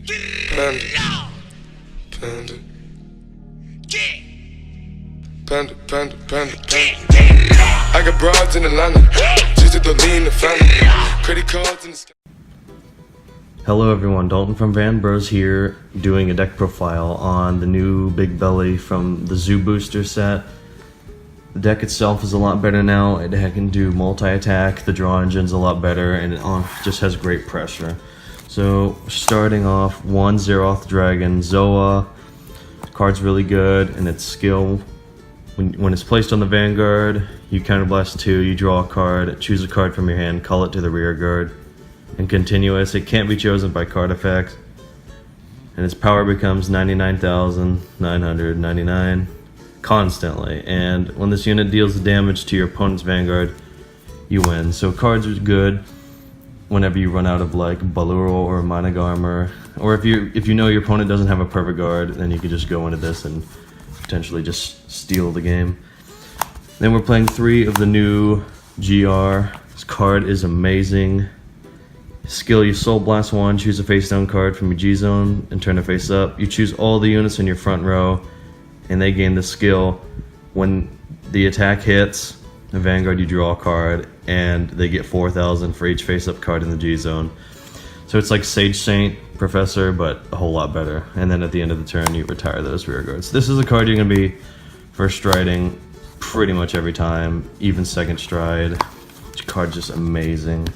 Panda. Panda. Panda, panda, panda, panda. I got broads in Atlanta. Just to lean the family. Credit cards in the sky. Hello everyone, Dalton from Vanguard here, doing a deck profile on the new Bigbelly from the Zoo Booster set. The deck itself is a lot better now. It can do multi-attack, the draw engine's a lot better, and it just has great pressure. So starting off, 1 Zeroth Dragon Zoa. The card's really good, and its skill, when it's placed on the Vanguard, you counterblast 2, you draw a card, choose a card from your hand, call it to the rear guard. And continuous, it can't be chosen by card effects, and its power becomes 99,999 constantly, and when this unit deals the damage to your opponent's Vanguard, you win. So cards are good whenever you run out of like Baluro or Minig Armor, or if you know your opponent doesn't have a perfect guard, then you can just go into this and potentially just steal the game. Then we're playing 3 of the new GR. This card is amazing. Skill, you Soul Blast 1, choose a face down card from your G-Zone and turn it face up. You choose all the units in your front row and they gain the skill. When the attack hits the Vanguard, you draw a card and they get 4,000 for each face up card in the G-Zone. So it's like Sage Saint Professor, but a whole lot better. And then at the end of the turn, you retire those rear guards. This is a card you're going to be first striding pretty much every time, even second stride. This card's just amazing.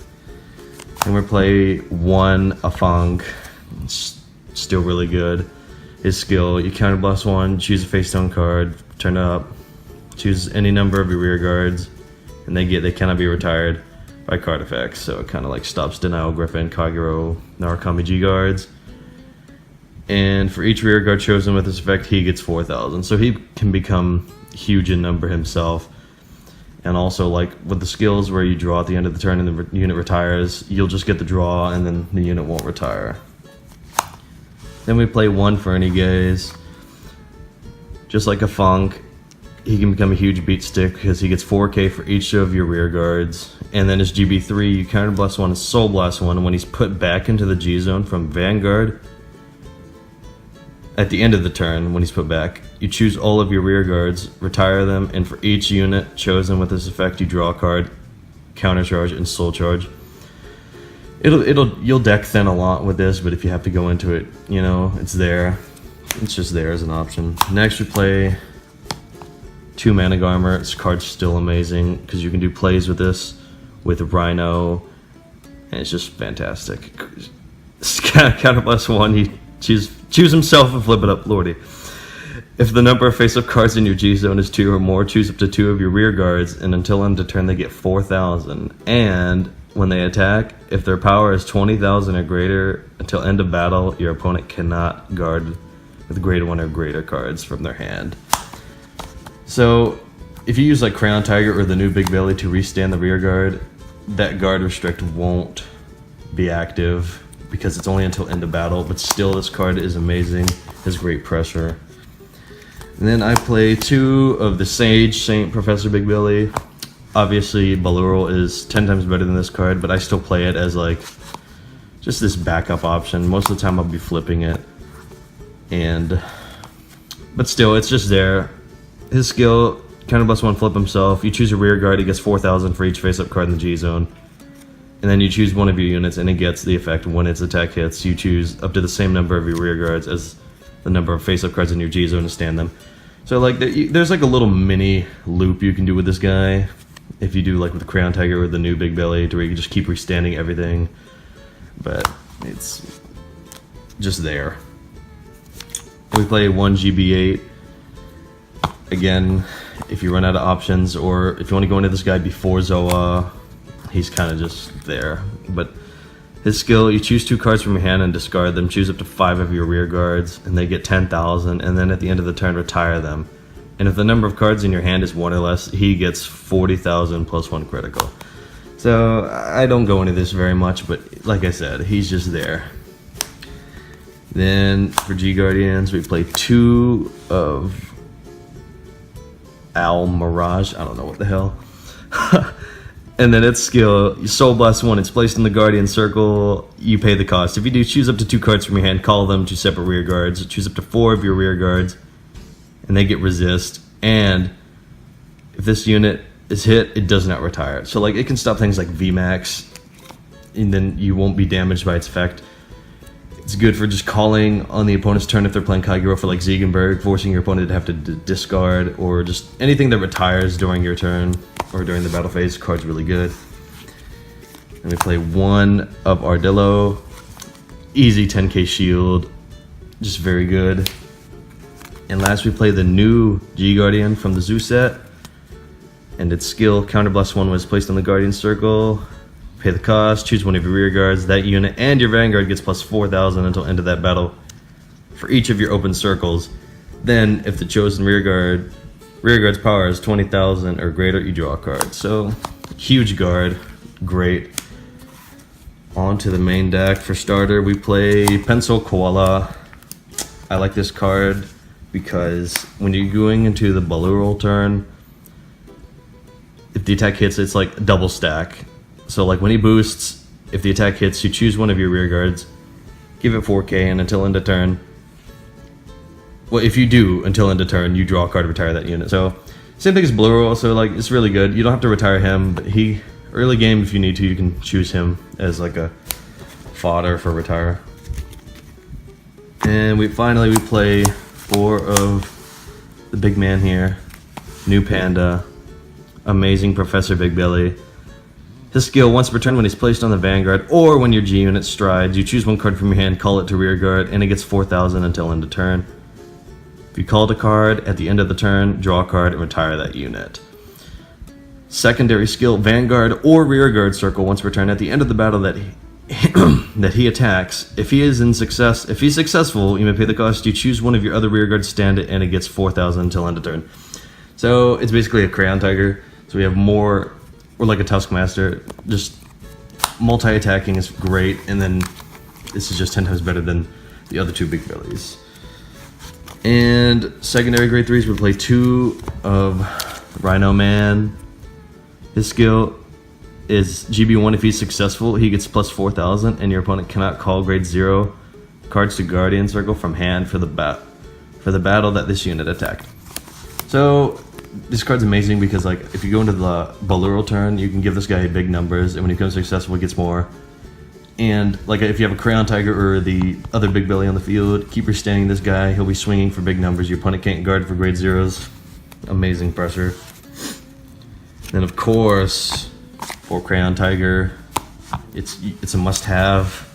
And we play 1 Afang. It's still really good. His skill, you counterblast 1, choose a face down card, turn it up, choose any number of your rear guards, and they cannot be retired by card effects. So it kind of like stops Denial Griffin, Kagero, Narukami G guards. And for each rear guard chosen with this effect, he gets 4,000. So he can become huge in number himself. And also, like with the skills where you draw at the end of the turn and the unit retires, you'll just get the draw and then the unit won't retire. Then we play 1 Fernie Gaze. Just like a Funk, he can become a huge beat stick because he gets 4k for each of your rear guards. And then his GB3, you counterblast 1 and Soul Blast 1, and when he's put back into the G-Zone from Vanguard, at the end of the turn, when he's put back, you choose all of your rear guards, retire them, and for each unit chosen with this effect, you draw a card, counter charge, and soul charge. You'll deck thin a lot with this, but if you have to go into it, you know, it's there. It's just there as an option. Next, we play 2 Minig Armor. This card's still amazing because you can do plays with this with Rhino, and it's just fantastic. Counterblast 1, he choose himself and flip it up, lordy. If the number of face-up cards in your G-Zone is 2 or more, choose up to 2 of your rear guards, and until end of turn they get 4,000. And when they attack, if their power is 20,000 or greater, until end of battle, your opponent cannot guard with grade 1 or greater cards from their hand. So, if you use like Crayon Tiger or the new Bigbelly to restand the rear guard, that guard restrict won't be active, because it's only until end of battle, but still this card is amazing, has great pressure. And then I play 2 of the Sage Saint Professor Bigbelly. Obviously Baluro is 10 times better than this card, but I still play it as like just this backup option. Most of the time I'll be flipping it, but still it's just there. His skill, counterblast 1, flip himself, you choose a rear guard, he gets 4,000 for each face up card in the G-Zone. And then you choose one of your units and it gets the effect when its attack hits. You choose up to the same number of your rear guards as the number of face-up cards in your G-Zone to stand them. So like there's like a little mini loop you can do with this guy if you do like with the Crayon Tiger or the new Bigbelly, to where you can just keep restanding everything. But it's just there. We play 1 GB8. Again, if you run out of options, or if you want to go into this guy before Zoa, he's kind of just there. But his skill, you choose 2 cards from your hand and discard them, choose up to 5 of your rear guards, and they get 10,000, and then at the end of the turn, retire them. And if the number of cards in your hand is 1 or less, he gets 40,000 plus 1 critical. So I don't go into this very much, but like I said, he's just there. Then for G Guardians, we play 2 of Al Mirage. I don't know what the hell. And then its skill, Soul Blast 1, it's placed in the Guardian Circle, you pay the cost. If you do, choose up to 2 cards from your hand, call them to separate rear guards. Choose up to 4 of your rear guards, and they get resist. And if this unit is hit, it does not retire. So like it can stop things like VMAX, and then you won't be damaged by its effect. It's good for just calling on the opponent's turn if they're playing Kagero for like Ziegenberg, forcing your opponent to have to discard, or just anything that retires during your turn or during the battle phase. Card's really good. And we play 1 of Ardillo. Easy 10k shield. Just very good. And last we play the new G-Guardian from the Zoo set. And its skill, Counterblast 1 was placed on the Guardian Circle. Pay the cost, choose one of your rear guards. That unit and your Vanguard gets plus 4,000 until end of that battle for each of your open circles. Then, if the chosen rear guard's power is 20,000 or greater, you draw a card. So, huge guard, great. On to the main deck. For starter, we play Pencil Koala. I like this card because when you're going into the Balurol turn, if the attack hits, it's like double stack. So like when he boosts, if the attack hits, you choose one of your rear guards, give it 4k, and until end of turn, well, if you do until end of turn, you draw a card to retire that unit. So same thing as Blue, so like it's really good. You don't have to retire him, but early game if you need to, you can choose him as like a fodder for retire. And we play 4 of the big man here, New Panda, amazing Professor Bigbelly. His skill, once per turn when he's placed on the Vanguard or when your G unit strides, you choose 1 card from your hand, call it to rear guard, and it gets 4,000 until end of turn. If you called a card at the end of the turn, draw a card and retire that unit. Secondary skill, Vanguard or rear guard circle once per turn at the end of the battle that he attacks. If he's successful, you may pay the cost. You choose one of your other rear guards, stand it, and it gets 4,000 until end of turn. So it's basically a Crayon Tiger. So we have more, or like a Tuskmaster, just multi-attacking is great, and then this is just 10 times better than the other 2 big bellies. And secondary grade 3s, we play 2 of Rhino Man. His skill is GB1. If he's successful, he gets plus 4,000, and your opponent cannot call grade 0 cards to Guardian Circle from hand for the battle that this unit attacked. So this card's amazing because like if you go into the Balurol turn, you can give this guy big numbers, and when he becomes successful, he gets more. And like if you have a Crayon Tiger or the other big belly on the field, keep standing this guy, he'll be swinging for big numbers. Your opponent can't guard for grade 0s. Amazing pressure. Then of course, for Crayon Tiger, it's a must-have.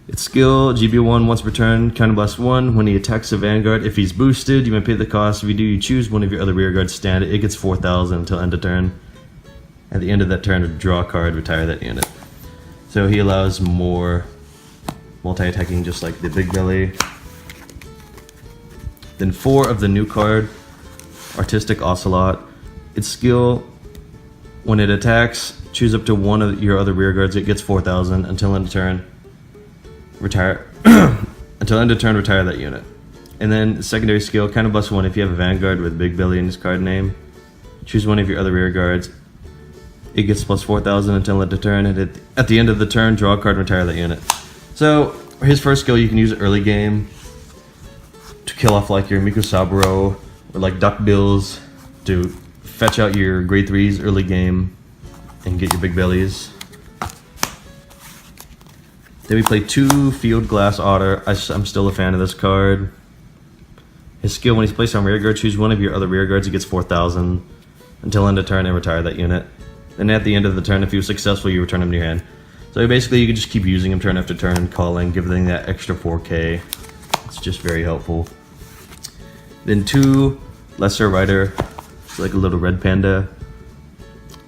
Its skill, GB1 once per turn, Counterblast 1. When he attacks a Vanguard, if he's boosted, you may pay the cost. If you do, you choose one of your other rear guards, stand it. It gets 4,000 until end of turn. At the end of that turn, draw a card, retire that unit. So he allows more multi-attacking, just like the Big Belly. Then 4 of the new card, Artistic Ocelot. Its skill, when it attacks, choose up to one of your other rear guards. It gets 4,000 until end of turn. Retire until end of turn, retire that unit. And then secondary skill, Counterblast 1. If you have a Vanguard with Big Belly in his card name, choose one of your other rear guards. It gets plus 4,000 until end of turn, and at the end of the turn, draw a card and retire that unit. So his first skill, you can use it early game to kill off like your Mikusaburo or like Duck Bills to fetch out your grade 3s early game and get your Big Bellies. Then we play 2 Field Glass Otter. I'm still a fan of this card. His skill, when he's placed on rear guard, choose one of your other rear guards. He gets 4,000 until end of turn and retire that unit. Then at the end of the turn, if he was successful, you return him to your hand. So basically, you can just keep using him turn after turn, calling, giving that extra 4k. It's just very helpful. Then 2 Lesser Rider. It's like a little red panda.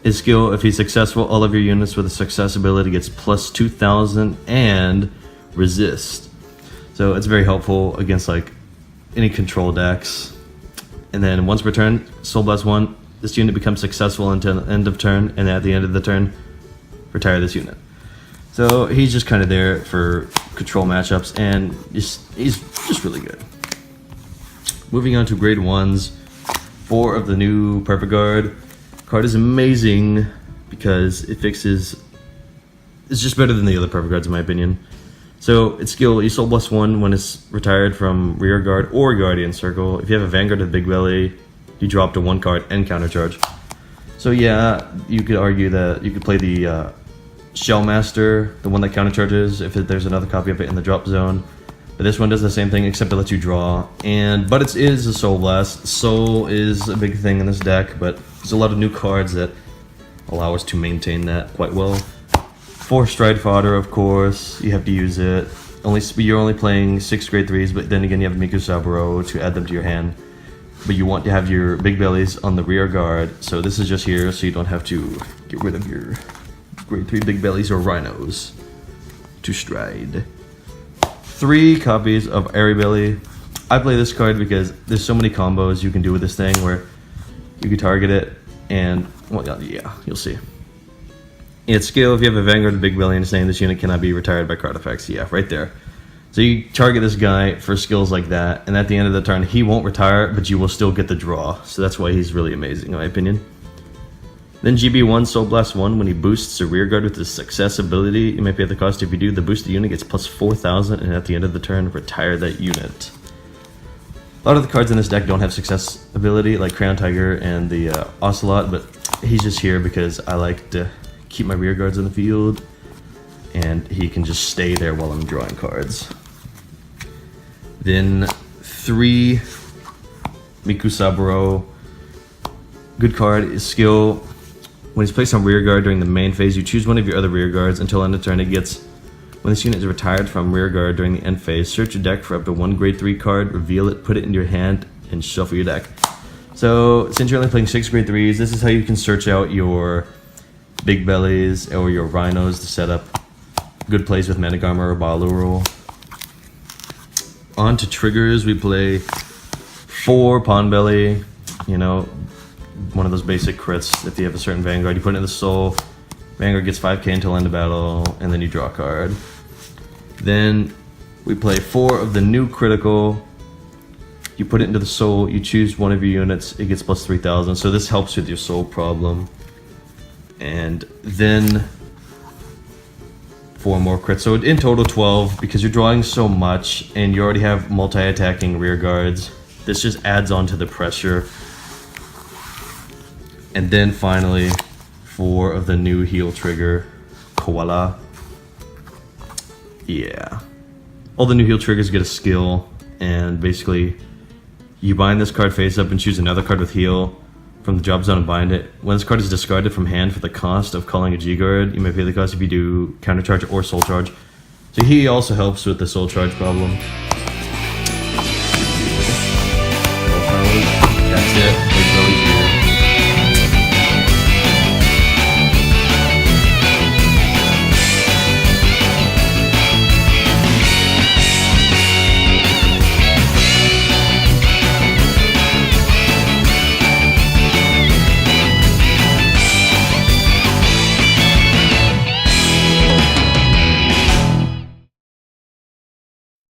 His skill, if he's successful, all of your units with a success ability gets plus 2,000 and resist. So it's very helpful against like any control decks. And then once per turn, Soul Blast 1, this unit becomes successful until end of turn, and at the end of the turn, retire this unit. So he's just kind of there for control matchups, and he's just really good. Moving on to grade 1s, 4 of the new Perfect Guard. Card is amazing because it fixes. It's just better than the other perfect cards in my opinion. So its skill, you soul +1 when it's retired from rear guard or guardian circle. If you have a Vanguard with Bigbelly, you drop to 1 card and countercharge. So yeah, you could argue that you could play the Shellmaster, the one that countercharges if there's another copy of it in the drop zone. But this one does the same thing except it lets you draw. But it is a Soul Blast. Soul is a big thing in this deck, but there's a lot of new cards that allow us to maintain that quite well. For Stride Fodder, of course, you have to use it. You're only playing 6 grade 3s, but then again you have Miku Saburo to add them to your hand. But you want to have your Bigbellies on the rear guard, so this is just here so you don't have to get rid of your grade 3 Bigbellies or Rhinos to Stride. 3 copies of Airbelly. I play this card because there's so many combos you can do with this thing where you can target it and, well, yeah, you'll see. Its skill, if you have a Vanguard with Bigbelly and it's saying this unit cannot be retired by card effects, yeah, right there. So you target this guy for skills like that, and at the end of the turn, he won't retire, but you will still get the draw. So that's why he's really amazing, in my opinion. Then GB1 Soul Blast 1, when he boosts a rear guard with his success ability, you might pay the cost. If you do, the boosted unit gets plus 4,000, and at the end of the turn, retire that unit. A lot of the cards in this deck don't have success ability, like Crown Tiger and the Ocelot, but he's just here because I like to keep my rear guards in the field, and he can just stay there while I'm drawing cards. Then 3 Miku Saburo. Good card is skill. When he's placed on rear guard during the main phase, you choose one of your other rear guards until end of turn. When this unit is retired from rear guard during the end phase, search your deck for up to 1 grade 3 card, reveal it, put it into your hand, and shuffle your deck. So since you're only playing 6 grade 3s, this is how you can search out your Bigbellies or your Rhinos to set up good plays with Manic Armor or Baluru. On to triggers, we play 4 Pawnbelly, you know, one of those basic crits. If you have a certain Vanguard, you put it in the Soul. Vanguard gets 5k until end of battle, and then you draw a card. Then we play 4 of the new critical. You put it into the Soul, you choose one of your units, it gets plus 3,000. So this helps with your Soul problem. And then 4 more crits. So in total 12, because you're drawing so much and you already have multi-attacking rear guards. This just adds on to the pressure. And then finally, 4 of the new heal trigger, Koala. Yeah. All the new heal triggers get a skill, and basically you bind this card face up and choose another card with heal from the drop zone and bind it. When this card is discarded from hand for the cost of calling a G-Guard, you may pay the cost if you do counter charge or soul charge. So he also helps with the soul charge problem.